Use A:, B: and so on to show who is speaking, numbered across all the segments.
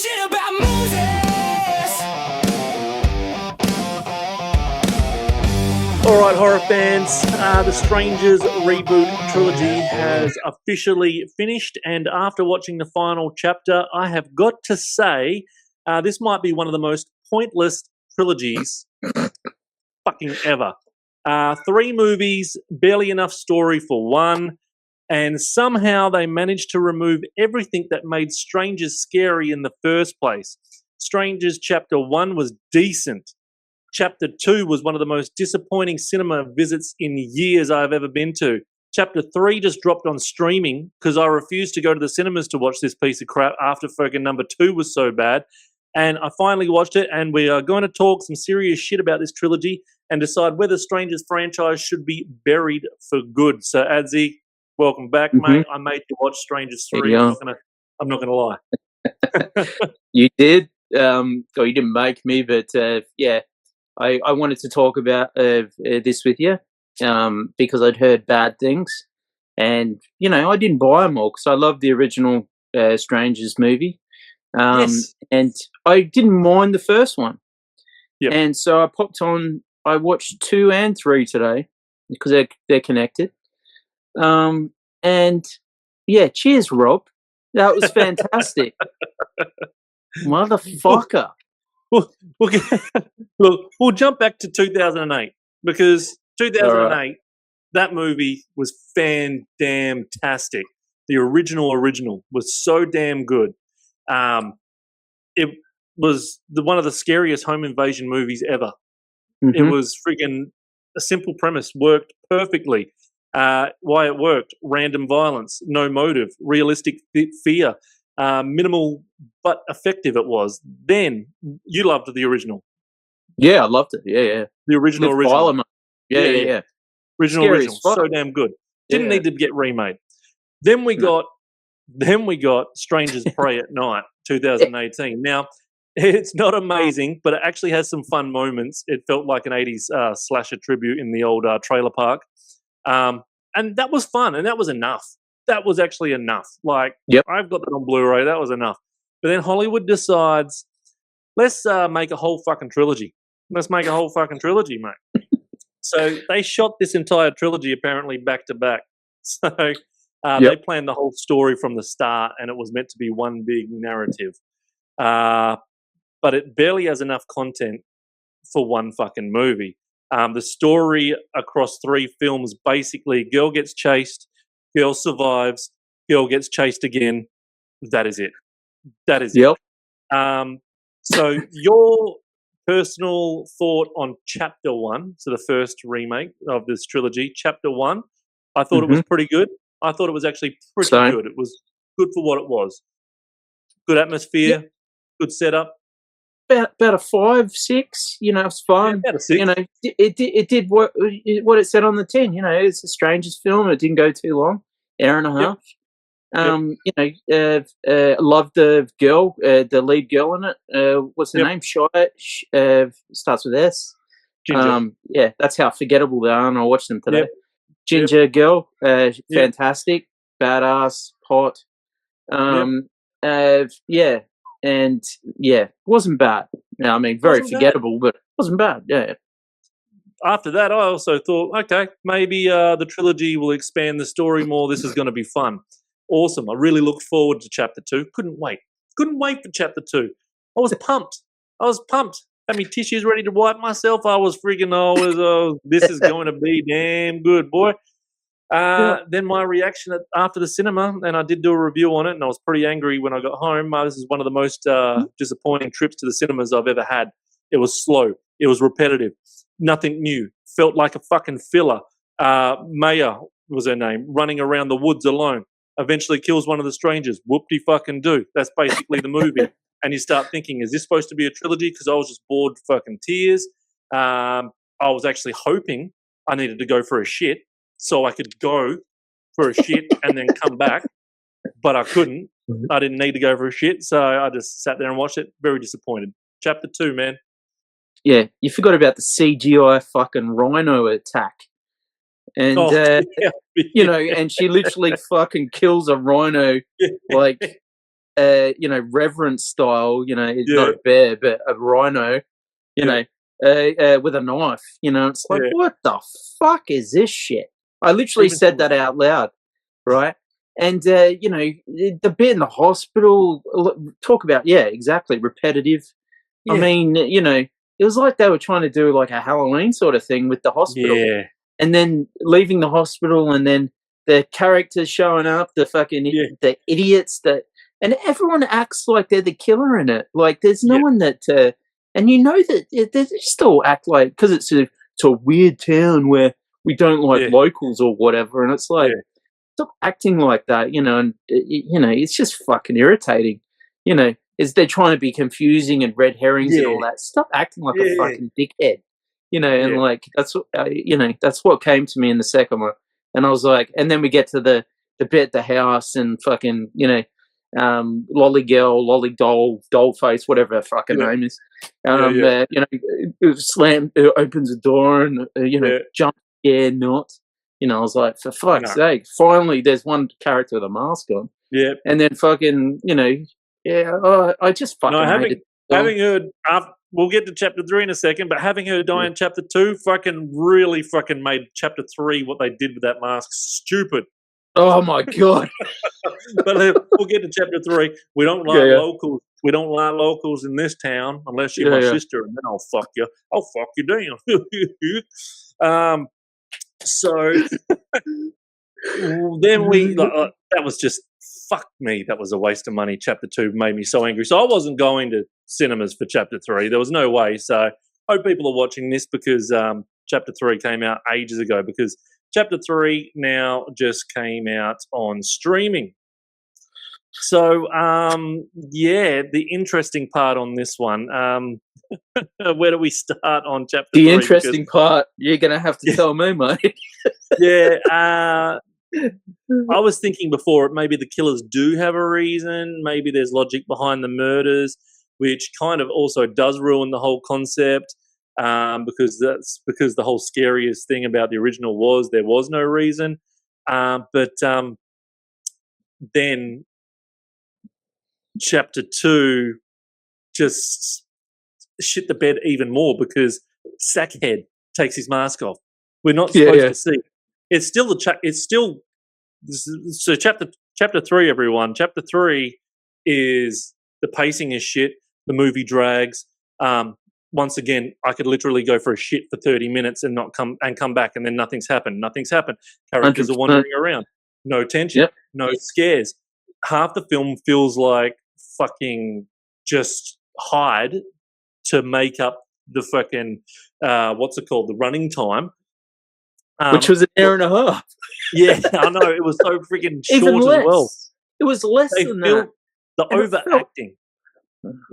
A: shit about Moses.
B: All right, horror fans, the Strangers reboot trilogy has officially finished, and after watching the final chapter, I have got to say this might be one of the most pointless trilogies fucking ever. 3 movies, barely enough story for one, and somehow they managed to remove everything that made Strangers scary in the first place. Strangers Chapter 1 was decent. Chapter 2 was one of the most disappointing cinema visits in years I've ever been to. Chapter 3 just dropped on streaming because I refused to go to the cinemas to watch this piece of crap after fucking number 2 was so bad. And I finally watched it, and we are going to talk some serious shit about this trilogy and decide whether Strangers franchise should be buried for good. So, Adsey, welcome back, mate. I made you watch Strangers 3. I'm not gonna lie.
C: You did. Or you didn't make me, but yeah. I wanted to talk about this with you because I'd heard bad things, and I didn't buy them all because I love the original Strangers movie,
B: Yes.
C: and I didn't mind the first one.
B: Yep.
C: And so I popped on. I watched 2 and 3 today because they're connected. And yeah, cheers, Rob. That was fantastic, motherfucker.
B: Look, we'll jump back to 2008 because 2008, that movie was fan-damn-tastic. The original was so damn good. It was one of the scariest home invasion movies ever. It was freaking a simple premise, worked perfectly. Why it worked: random violence, no motive, realistic fear. Minimal but effective it was. Then you loved the original.
C: Yeah, I loved it. Yeah.
B: The original.
C: Yeah.
B: Original. So damn good. Didn't need to get remade. Then we got Strangers Prey at Night, 2018. Now, it's not amazing, but it actually has some fun moments. It felt like an 80s slasher tribute in the old trailer park. And that was fun, and that was enough. That was actually enough. Like, I've got that on Blu-ray. That was enough. But then Hollywood decides, let's make a whole fucking trilogy. Let's make a whole fucking trilogy, mate. So they shot this entire trilogy apparently back to back. So they planned the whole story from the start, and it was meant to be one big narrative. But it barely has enough content for one fucking movie. The story across 3 films, basically, girl gets chased, girl survives, girl gets chased again. That is it. It. So your personal thought on Chapter 1, so the first remake of this trilogy, Chapter 1, I thought it was pretty good. I thought it was actually pretty good. It was good for what it was. Good atmosphere, good setup.
C: About a 5, 6. It's fun.
B: About a 6.
C: It did what it said on the tin. It's the strangest film. It didn't go too long, hour and a half. Loved the girl, the lead girl in it. What's her name? Starts with S.
B: Ginger.
C: That's how forgettable they are, and I watched them today. Ginger girl, fantastic, badass, hot. Wasn't bad. Very forgettable, but wasn't bad. Yeah.
B: After that, I also thought, okay, maybe the trilogy will expand the story more. This is going to be fun. Awesome. I really look forward to Chapter 2. Couldn't wait for Chapter 2. I was pumped. Had my tissues ready to wipe myself. I was freaking, this is going to be damn good, boy. Then my reaction after the cinema, and I did do a review on it, and I was pretty angry when I got home. This is one of the most disappointing trips to the cinemas I've ever had. It was slow. It was repetitive. Nothing new. Felt like a fucking filler. Maya was her name, running around the woods alone. Eventually kills one of the strangers. Whoop-de-fucking-do. That's basically the movie. And you start thinking, is this supposed to be a trilogy? Because I was just bored fucking tears. I was actually hoping I needed to go for a shit so I could go for a shit and then come back. But I couldn't. I didn't need to go for a shit. So I just sat there and watched it. Very disappointed. Chapter 2, man.
C: Yeah, you forgot about the CGI fucking rhino attack. And, and she literally fucking kills a rhino, like, reverent style, it's not a bear, but a rhino, with a knife, it's like, what the fuck is this shit? I literally said that out loud, right? And, the bit in the hospital, talk about, exactly, repetitive. I mean, it was like they were trying to do like a Halloween sort of thing with the hospital.
B: Yeah.
C: And then leaving the hospital and then the characters showing up, the fucking the idiots and everyone acts like they're the killer in it. Like there's no one that, and that they still act like, because it's a weird town where we don't like locals or whatever. And it's like, stop acting like that, and, it's just fucking irritating, is they're trying to be confusing and red herrings and all that. Stop acting like a fucking dickhead, and like, that's what, that's what came to me in the second one. And I was like, and then we get to the bit at the house and fucking, lolly girl, lolly doll face, whatever her fucking name is. It opens the door and, jump scare not. I was like, for fuck's sake, finally there's one character with a mask on.
B: Yeah.
C: And then fucking, I just fucking hate it.
B: Having heard, we'll get to chapter 3 in a second, but having her die in chapter 2 really made chapter 3, what they did with that mask, stupid.
C: Oh my God.
B: But we'll get to chapter 3. We don't like locals. We don't like locals in this town unless you're my sister, and then I'll fuck you. I'll fuck you down. So then that was just, fuck me, that was a waste of money. Chapter 2 made me so angry. So I wasn't going to cinemas for chapter 3. There was no way. So I hope people are watching this because chapter 3 came out ages ago, because chapter 3 now just came out on streaming. So, the interesting part on this one, where do we start on chapter 3?
C: The interesting part, you're going to have to tell me, mate.
B: I was thinking before, maybe the killers do have a reason. Maybe there's logic behind the murders, which kind of also does ruin the whole concept, because the whole scariest thing about the original was there was no reason. But then chapter 2 just shit the bed even more, because Sackhead takes his mask off. We're not supposed to see. It's still so chapter 3, everyone. Chapter 3 is, the pacing is shit. The movie drags. Once again, I could literally go for a shit for 30 minutes and not come back, and then nothing's happened. Characters 100%. Are wandering around. No tension. No scares. Half the film feels like fucking just hide to make up the fucking the running time,
C: which was an hour and a half.
B: Yeah, I know, it was so freaking short.
C: Even less.
B: As well.
C: It was less than that.
B: The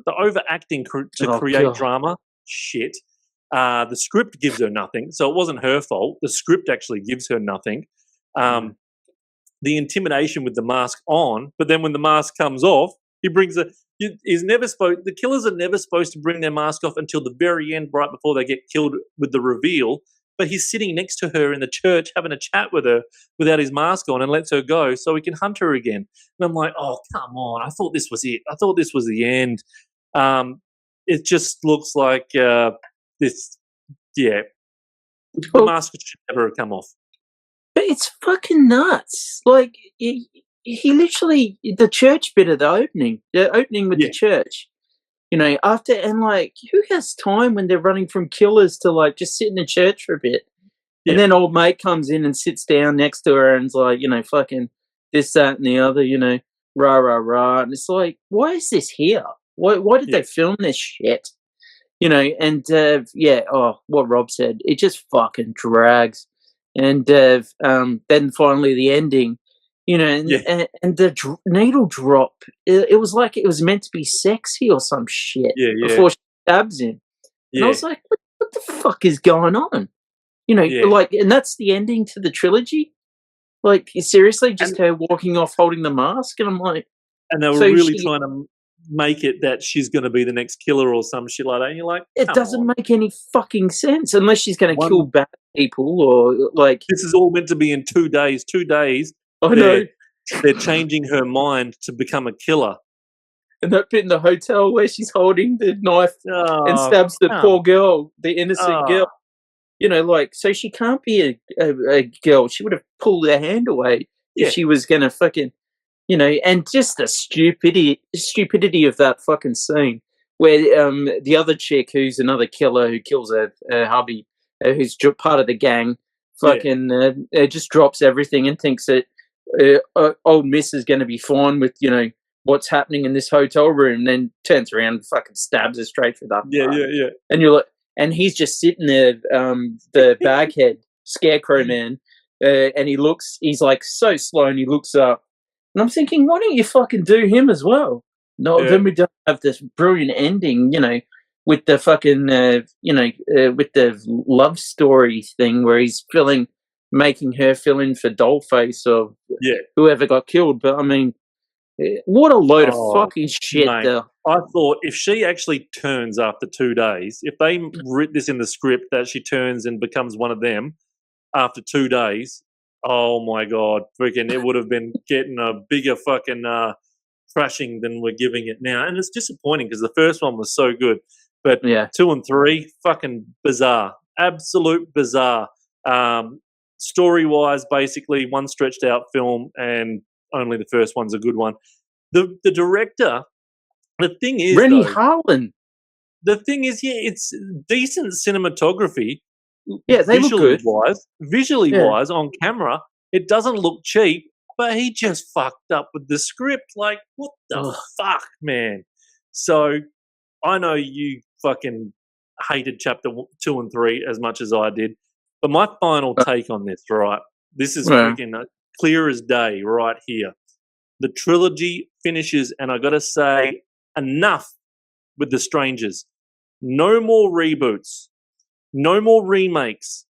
B: overacting to create drama. Shit. The script gives her nothing, so it wasn't her fault. The script actually gives her nothing. The intimidation with the mask on, but then when the mask comes off, he brings the killers are never supposed to bring their mask off until the very end, right before they get killed with the reveal. But he's sitting next to her in the church having a chat with her without his mask on, and lets her go so he can hunt her again. And I'm like, oh, come on. I thought this was it. I thought this was the end. It just looks like this, the mask should never have come off.
C: But it's fucking nuts. Like, he literally, the church bit of the opening with the church, after, and like, who has time when they're running from killers to like just sit in the church for a bit? And then old mate comes in and sits down next to her and's like, fucking this, that, and the other, rah, rah, rah. And it's like, why is this here? Why did they film this shit? And what Rob said, it just fucking drags. And then finally the ending, and the needle drop, it was like it was meant to be sexy or some shit before she stabs him. And I was like, what the fuck is going on? Like, and that's the ending to the trilogy? Like, seriously, just her walking off holding the mask? And I'm like...
B: And they were really trying to make it that she's going to be the next killer or some shit like that. And you're like,
C: it doesn't make any fucking sense unless she's going to kill bad people or like...
B: This is all meant to be in 2 days. 2 days.
C: I know.
B: They're changing her mind to become a killer.
C: And that bit in the hotel where she's holding the knife and
B: Oh,
C: stabs the
B: come
C: poor girl, the innocent girl.
B: oh,
C: You know, like, so she can't be a girl. She would have pulled her hand away if
B: yeah,
C: she was going to fucking, you know, and just the stupidity of that fucking scene where the other chick who's another killer who kills her hubby, who's part of the gang,
B: yeah,
C: fucking just drops everything and thinks that old Miss is going to be fine with, you know, what's happening in this hotel room, then turns around and fucking stabs her straight through that
B: yeah,
C: heart.
B: yeah,
C: And you're like, and he's just sitting there, the baghead scarecrow man, and he's like so slow, and he looks up, and I'm thinking, why don't you fucking do him as well? No,
B: yeah.
C: then we don't have this brilliant ending, you know, with the fucking, with the love story thing where he's making her fill in for Dollface or
B: Yeah.
C: whoever got killed. But I mean, what a load of
B: Oh,
C: fucking shit
B: mate.
C: there.
B: I thought if she actually turns after 2 days, if they writ this in the script that she turns and becomes one of them after 2 days, oh my god, freaking, it would have been getting a bigger fucking thrashing than we're giving it now. And it's disappointing because the first one was so good, but
C: Yeah.
B: 2 and 3, fucking bizarre, absolute bizarre. Story wise, basically one stretched out film, and only the first one's a good one. The director, the thing is
C: Rennie
B: though,
C: Harlan.
B: the thing is, yeah, it's decent cinematography.
C: Yeah, they look good.
B: Visually
C: Yeah.
B: wise, on camera, it doesn't look cheap. But he just fucked up with the script. Like, what the
C: Ugh.
B: fuck, man? So I know you fucking hated chapter 2 and 3 as much as I did. But my final take on this, right? This is
C: Yeah.
B: freaking clear as day right here. The trilogy finishes, and I got to say, enough with the Strangers. No more reboots. No more remakes.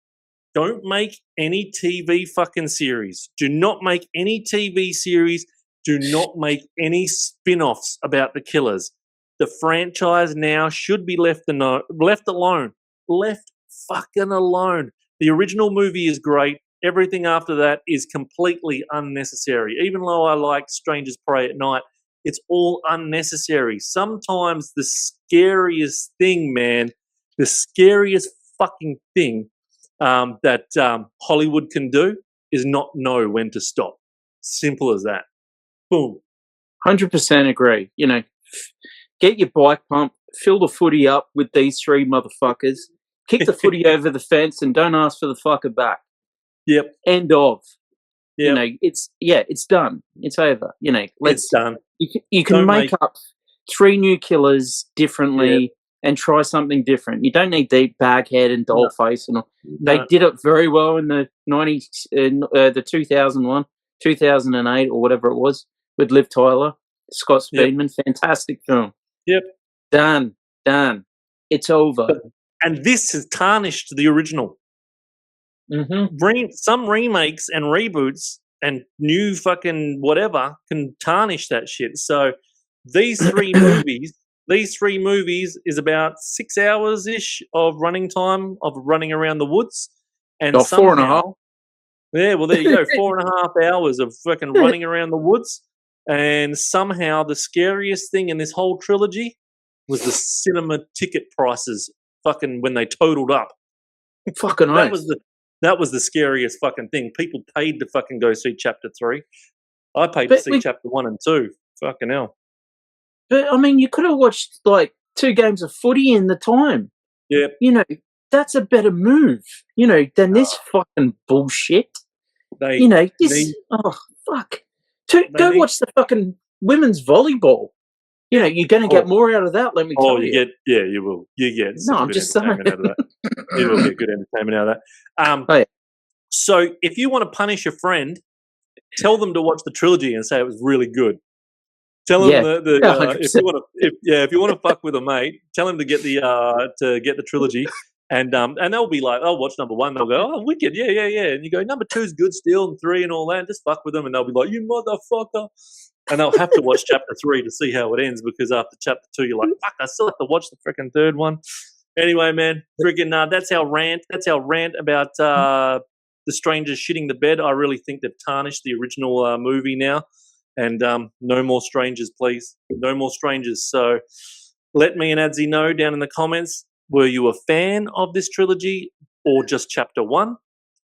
B: Don't make any TV fucking series. Do not make any TV series. Do not make any spin-offs about the killers. The franchise now should be left alone. Left fucking alone. The original movie is great. Everything after that is completely unnecessary. Even though I like Strangers Prey at Night, it's all unnecessary. Sometimes the scariest thing, man, the scariest fucking thing that Hollywood can do is not know when to stop. Simple as that. Boom.
C: 100% agree. You know, get your bike pump, fill the footy up with these three motherfuckers, kick the footy over the fence, and don't ask for the fucker back.
B: Yep.
C: End of.
B: Yep.
C: You know, it's done. It's over. You know,
B: It's done.
C: You can
B: Don't
C: make up 3 new killers differently and try something different. You don't need Deep Baghead and Dollface and all. They did it very well in the 2001, 2008 or whatever it was with Liv Tyler, Scott Speedman. Fantastic film.
B: Yep.
C: Done. It's over.
B: And this has tarnished the original.
C: Mm-hmm.
B: Some remakes and reboots and new fucking whatever can tarnish that shit. So these 3 movies, is about 6 hours ish of running time of running around the woods, and somehow
C: 4.5.
B: Yeah, well, there you go. 4.5 hours of fucking running around the woods. And somehow the scariest thing in this whole trilogy was the cinema ticket prices fucking when they totaled up.
C: Fucking
B: that was the scariest fucking thing. People paid to fucking go see chapter 3. I paid to see chapter 1 and 2. Fucking hell.
C: But I mean, you could have watched like 2 games of footy in the time.
B: Yeah.
C: You know, that's a better move, you know, than this fucking bullshit. Oh, fuck. Go watch the fucking women's volleyball. You know, you're going to get more out of that, let me tell you.
B: You will. You get some good entertainment out of that. You will get good entertainment out of that. So if you want to punish a friend, tell them to watch the trilogy and say it was really good. Tell them if you want to fuck with a mate, tell him to get the trilogy, and they'll be like, I'll watch number 1. They'll go, oh, wicked, yeah, and you go, number 2's good still, and 3 and all that. And just fuck with them, and they'll be like, you motherfucker, and they'll have to watch chapter 3 to see how it ends, because after chapter 2, you're like, fuck, I still have to watch the freaking 3rd one. Anyway, man, freaking that's our rant. That's our rant about the Strangers shitting the bed. I really think they've tarnished the original movie now. And no more strangers, please. No more strangers. So let me and Adsey know down in the comments, were you a fan of this trilogy or just chapter 1?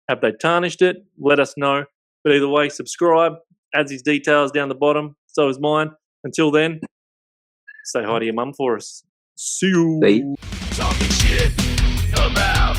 B: Have they tarnished it? Let us know. But either way, subscribe. Adsey's details down the bottom. So is mine. Until then, say hi to your mum for us. See you.
C: See you.
A: Talking shit about